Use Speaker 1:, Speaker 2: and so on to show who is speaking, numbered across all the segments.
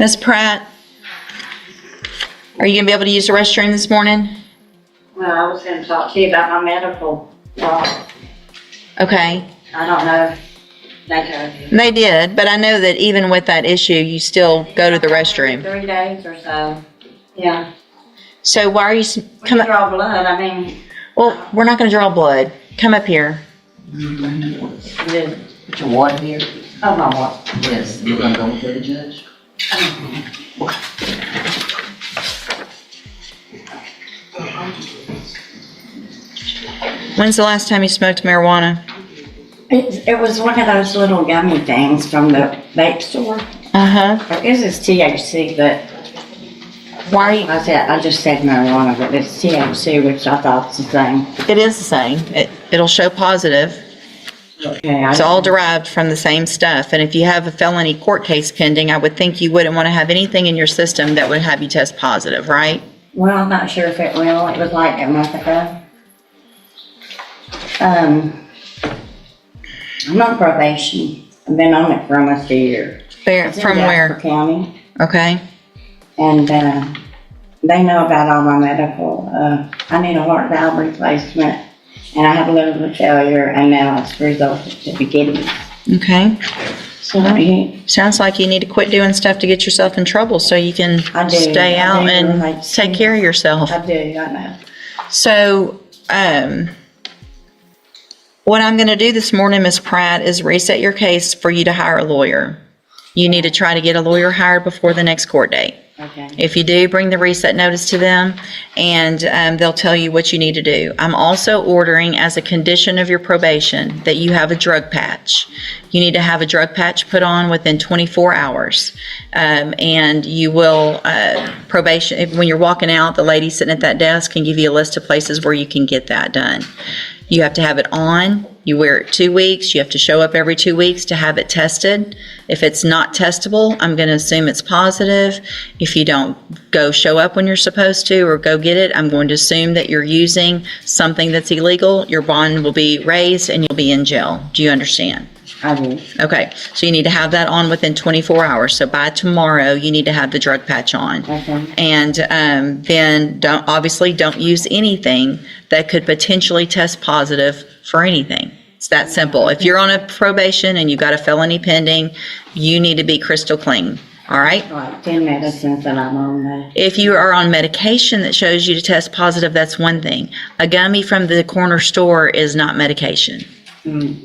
Speaker 1: Miss Pratt, are you going to be able to use the restroom this morning?
Speaker 2: Well, I was gonna talk to you about my medical.
Speaker 1: Okay.
Speaker 2: I don't know. They told you.
Speaker 1: They did, but I know that even with that issue, you still go to the restroom.
Speaker 2: 3 days or so. Yeah.
Speaker 1: So why are you
Speaker 2: We
Speaker 1: come
Speaker 2: can
Speaker 1: up?
Speaker 2: draw blood, I mean.
Speaker 1: Well, we're not going to draw blood. Come up here.
Speaker 3: Put your water here.
Speaker 2: Oh, my what?
Speaker 3: Yes, you're gonna go before the judge.
Speaker 1: When's the last time you smoked marijuana?
Speaker 2: It was one of those little gummy things from the vape store.
Speaker 1: Uh-huh.
Speaker 2: It is THC, but
Speaker 1: Why are you?
Speaker 2: I just said marijuana, but it's THC, which I thought was the same.
Speaker 1: It is the same. It'll show positive.
Speaker 2: Okay,
Speaker 1: It's all derived from the same stuff. And if you have a felony court case pending, I would think you wouldn't want to have anything in your system that would have you test positive, right?
Speaker 2: Well, I'm not sure if it will. It was like a month ago. I'm on probation. I've been on it for almost a year. It's in
Speaker 1: From
Speaker 2: Jefferson
Speaker 1: where?
Speaker 2: County,
Speaker 1: Okay.
Speaker 2: and they know about all my medical. I need a heart valve replacement, and I have a liver failure, and now it's resulted to be kidneys.
Speaker 1: Okay.
Speaker 2: So you,
Speaker 1: Sounds like you need to quit doing stuff to get yourself in trouble so you can
Speaker 2: I do.
Speaker 1: stay
Speaker 2: I
Speaker 1: out
Speaker 2: do.
Speaker 1: and
Speaker 2: Like,
Speaker 1: take care of yourself.
Speaker 2: I do. I know.
Speaker 1: So, what I'm going to do this morning, Miss Pratt, is reset your case for you to hire a lawyer. You need to try to get a lawyer hired before the next court date.
Speaker 2: Okay.
Speaker 1: If you do, bring the reset notice to them, and they'll tell you what you need to do. I'm also ordering, as a condition of your probation, that you have a drug patch. You need to have a drug patch put on within 24 hours. And you will, probation, when you're walking out, the lady sitting at that desk can give you a list of places where you can get that done. You have to have it on. You wear it 2 weeks. You have to show up every 2 weeks to have it tested. If it's not testable, I'm going to assume it's positive. If you don't go show up when you're supposed to or go get it, I'm going to assume that you're using something that's illegal. Your bond will be raised and you'll be in jail. Do you understand?
Speaker 2: I do.
Speaker 1: Okay, so you need to have that on within 24 hours. So by tomorrow, you need to have the drug patch on.
Speaker 2: Okay.
Speaker 1: And then don't use anything that could potentially test positive for anything. It's that simple. If you're on a probation and you've got a felony pending, you need to be crystal clean. All right?
Speaker 2: Like 10 medicines that I'm on now.
Speaker 1: If you are on medication that shows you to test positive, that's one thing. A gummy from the corner store is not medication.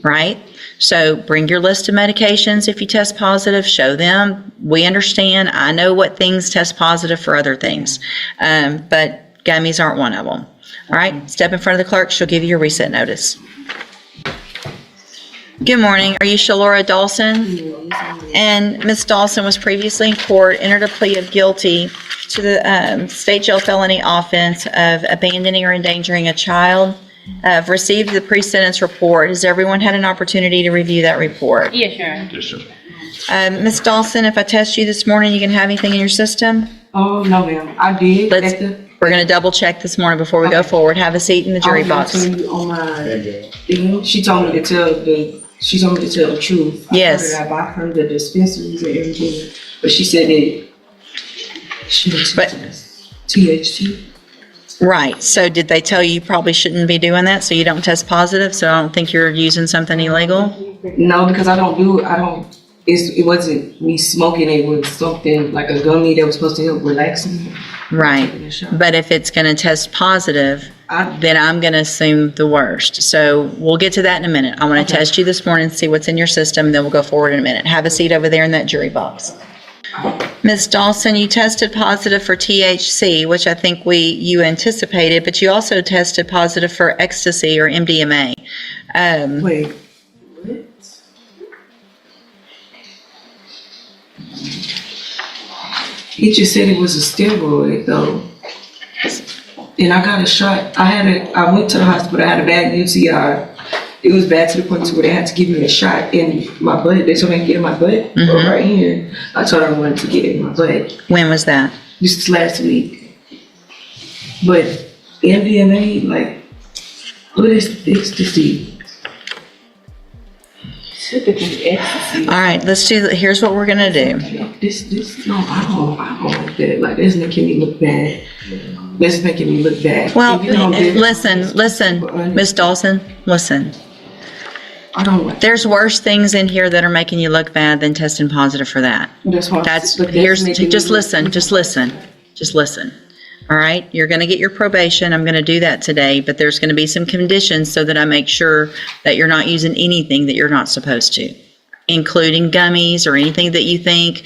Speaker 1: Right? So bring your list of medications if you test positive, show them. We understand. I know what things test positive for other things, but gummies aren't one of them. All right, step in front of the clerk. She'll give you your reset notice. Good morning. Are you Shalora Dawson? And Miss Dawson was previously in court, entered a plea of guilty to the state jail felony offense of abandoning or endangering a child. I've received the pre-sentence report. Has everyone had an opportunity to review that report?
Speaker 4: Yes, sure.
Speaker 5: Yes, sir.
Speaker 1: Ms. Dawson, if I test you this morning, you can have anything in your system?
Speaker 4: Oh, no, ma'am. I did.
Speaker 1: We're going to double check this morning before we go forward. Have a seat in the jury box.
Speaker 4: On my thing, she told me to tell the truth.
Speaker 1: Yes.
Speaker 4: I bought her the dispensaries and everything, but she said that she was THC.
Speaker 1: Right. So did they tell you probably shouldn't be doing that so you don't test positive? So I don't think you're using something illegal?
Speaker 4: No, because it wasn't me smoking. It was something like a gummy that was supposed to help relaxing.
Speaker 1: Right. But if it's going to test positive, then I'm going to assume the worst. So we'll get to that in a minute. I want to test you this morning, see what's in your system, then we'll go forward in a minute. Have a seat over there in that jury box. Ms. Dawson, you tested positive for THC, which I think you anticipated, but you also tested positive for ecstasy or MDMA.
Speaker 4: Wait, what? He just said it was a steroid though. And I got a shot. I went to the hospital, I had a bad UTI. It was bad to the point where they had to give me a shot in my butt. They told me to get in my butt, or right here. I told her I wanted to get it in my butt.
Speaker 1: When was that?
Speaker 4: Just last week. But MDMA, like, what is ecstasy? typically ecstasy.
Speaker 1: All right, here's what we're gonna do.
Speaker 4: No, I don't like that. Like, that's making me look bad. That's making me look bad.
Speaker 1: Well,
Speaker 4: If you don't get-
Speaker 1: listen, Miss Dawson, listen.
Speaker 4: I don't like.
Speaker 1: There's worse things in here that are making you look bad than testing positive for that.
Speaker 4: That's why.
Speaker 1: Just listen. All right, you're gonna get your probation. I'm gonna do that today, but there's gonna be some conditions so that I make sure that you're not using anything that you're not supposed to, including gummies or anything that you think,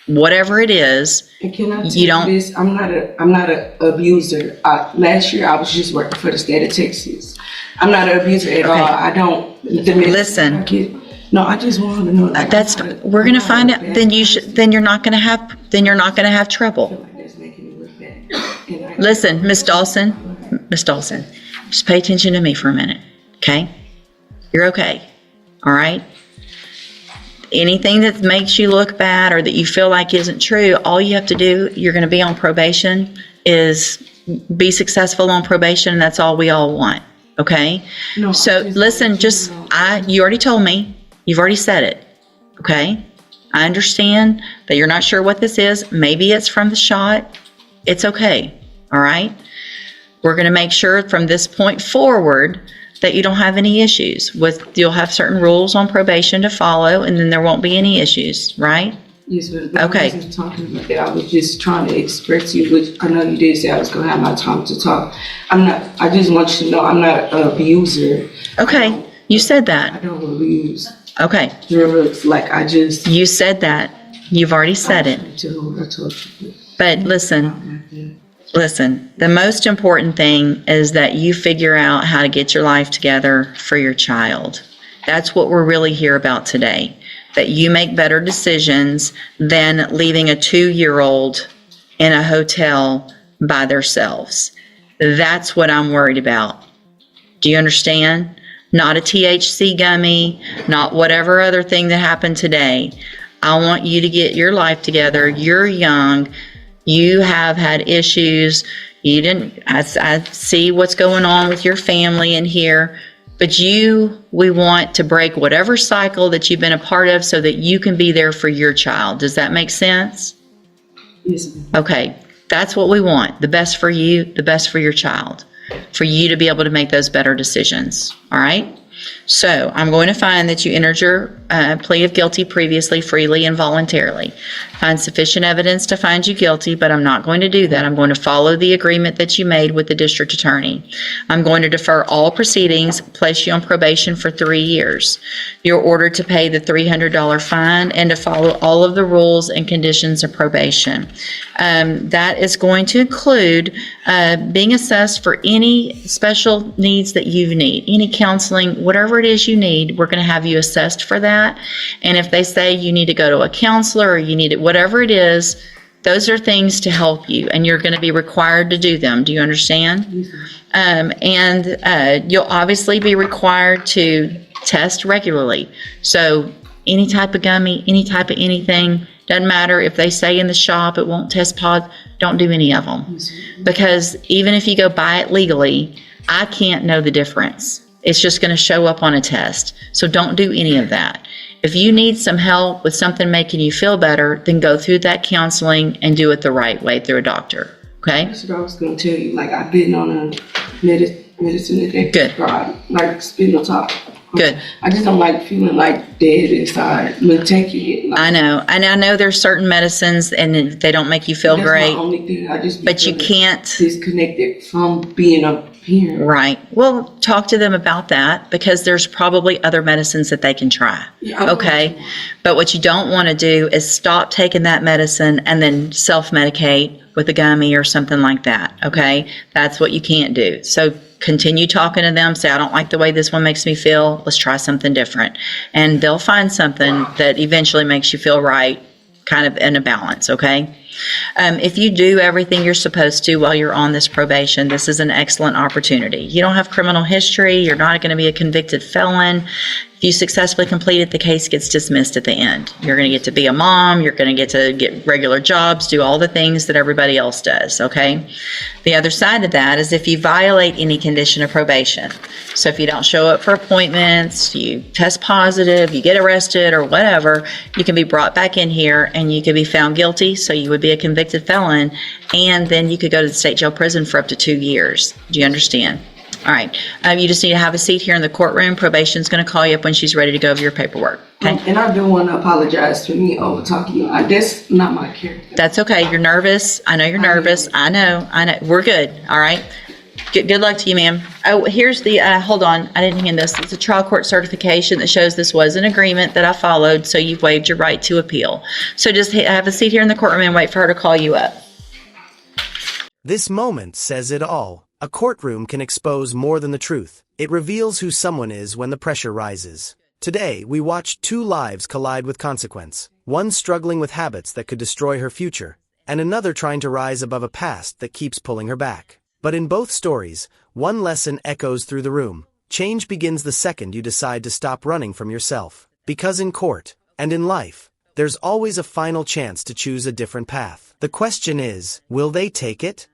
Speaker 1: whatever it is.
Speaker 4: And can I tell
Speaker 1: You don't-
Speaker 4: this? I'm not a abuser. Last year I was just working for the state of Texas. I'm not an abuser at all. I don't.
Speaker 1: Listen.
Speaker 4: No, I just want to know. Like,
Speaker 1: We're gonna find out. Then you're not gonna have trouble.
Speaker 4: That's making me look bad.
Speaker 1: Listen, Miss Dawson, just pay attention to me for a minute, okay? You're okay, all right? Anything that makes you look bad or that you feel like isn't true, all you have to do, you're going to be on probation, is be successful on probation, and that's all we all want, okay?
Speaker 4: No,
Speaker 1: So listen, you already told me, you've already said it, okay? I understand that you're not sure what this is. Maybe it's from the shot. It's okay, all right? We're going to make sure from this point forward that you don't have any issues you'll have certain rules on probation to follow, and then there won't be any issues, right?
Speaker 4: Yes, but
Speaker 1: Okay.
Speaker 4: I wasn't talking about that. I was just trying to express to you, which I know you did say I was going to have my time to talk. I just want you to know I'm not an abuser.
Speaker 1: Okay, you said
Speaker 4: I
Speaker 1: that.
Speaker 4: don't abuse
Speaker 1: Okay,
Speaker 4: drugs. Like, I just.
Speaker 1: you said that. You've already said it.
Speaker 4: I told you.
Speaker 1: But listen, the most important thing is that you figure out how to get your life together for your child. That's what we're really here about today. That you make better decisions than leaving a 2-year-old in a hotel by themselves. That's what I'm worried about. Do you understand? Not a THC gummy, not whatever other thing that happened today. I want you to get your life together. You're young. You have had issues. I see what's going on with your family in here. But we want to break whatever cycle that you've been a part of so that you can be there for your child. Does that make sense?
Speaker 4: Yes, ma'am.
Speaker 1: Okay, that's what we want. The best for you, the best for your child. For you to be able to make those better decisions. All right? So I'm going to find that you entered your plea of guilty previously, freely and voluntarily. Find sufficient evidence to find you guilty, but I'm not going to do that. I'm going to follow the agreement that you made with the district attorney. I'm going to defer all proceedings, place you on probation for 3 years. You're ordered to pay the $300 fine and to follow all of the rules and conditions of probation. That is going to include being assessed for any special needs that you need, any counseling, whatever it is you need. We're going to have you assessed for that. And if they say you need to go to a counselor or you need it, whatever it is, those are things to help you, and you're going to be required to do them. Do you understand? And you'll obviously be required to test regularly. So any type of gummy, any type of anything, doesn't matter if they say in the shop it won't test pod, don't do any of them. Because even if you go buy it legally, I can't know the difference. It's just going to show up on a test. So don't do any of that. If you need some help with something making you feel better, then go through that counseling and do it the right way through a doctor. Okay?
Speaker 4: That's what I was going to tell you. Like, I've been on a medicine that
Speaker 1: Good.
Speaker 4: like spinal top.
Speaker 1: Good.
Speaker 4: I just don't like feeling like dead inside. But taking it. Like,
Speaker 1: I know. And I know there's certain medicines and they don't make you feel
Speaker 4: that's
Speaker 1: great.
Speaker 4: my only thing. I just be
Speaker 1: But you
Speaker 4: feeling
Speaker 1: can't.
Speaker 4: disconnected from being up here.
Speaker 1: Right. Well, talk to them about that because there's probably other medicines that they can try.
Speaker 4: Yeah, I
Speaker 1: Okay. But what you don't want to do is stop taking that medicine and then self-medicate with a gummy or something like that. Okay. That's what you can't do. So continue talking to them. Say, I don't like the way this one makes me feel. Let's try something different. And they'll find something that eventually makes you feel right, kind of in a balance. Okay. If you do everything you're supposed to while you're on this probation, this is an excellent opportunity. You don't have criminal history. You're not going to be a convicted felon. If you successfully complete it, the case gets dismissed at the end. You're going to get to be a mom. You're going to get regular jobs, do all the things that everybody else does, okay? The other side of that is if you violate any condition of probation. So if you don't show up for appointments, you test positive, you get arrested or whatever, you can be brought back in here and you could be found guilty, so you would be a convicted felon, and then you could go to the state jail prison for up to 2 years. Do you understand? All right. You just need to have a seat here in the courtroom. Probation's going to call you up when she's ready to go over your paperwork. Okay?
Speaker 4: And I do want to apologize for me over talking to you. That's not my character.
Speaker 1: That's okay. You're nervous. I know you're nervous. I know. We're good. All right. Good luck to you, ma'am. Oh, here's the, hold on. I didn't hand this. It's a trial court certification that shows this was an agreement that I followed, so you've waived your right to appeal. So just have a seat here in the courtroom and wait for her to call you up.
Speaker 5: This moment says it all. A courtroom can expose more than the truth. It reveals who someone is when the pressure rises. Today, we watched 2 lives collide with consequence. One struggling with habits that could destroy her future, and another trying to rise above a past that keeps pulling her back. But in both stories, one lesson echoes through the room. Change begins the second you decide to stop running from yourself. Because in court, and in life, there's always a final chance to choose a different path. The question is, will they take it?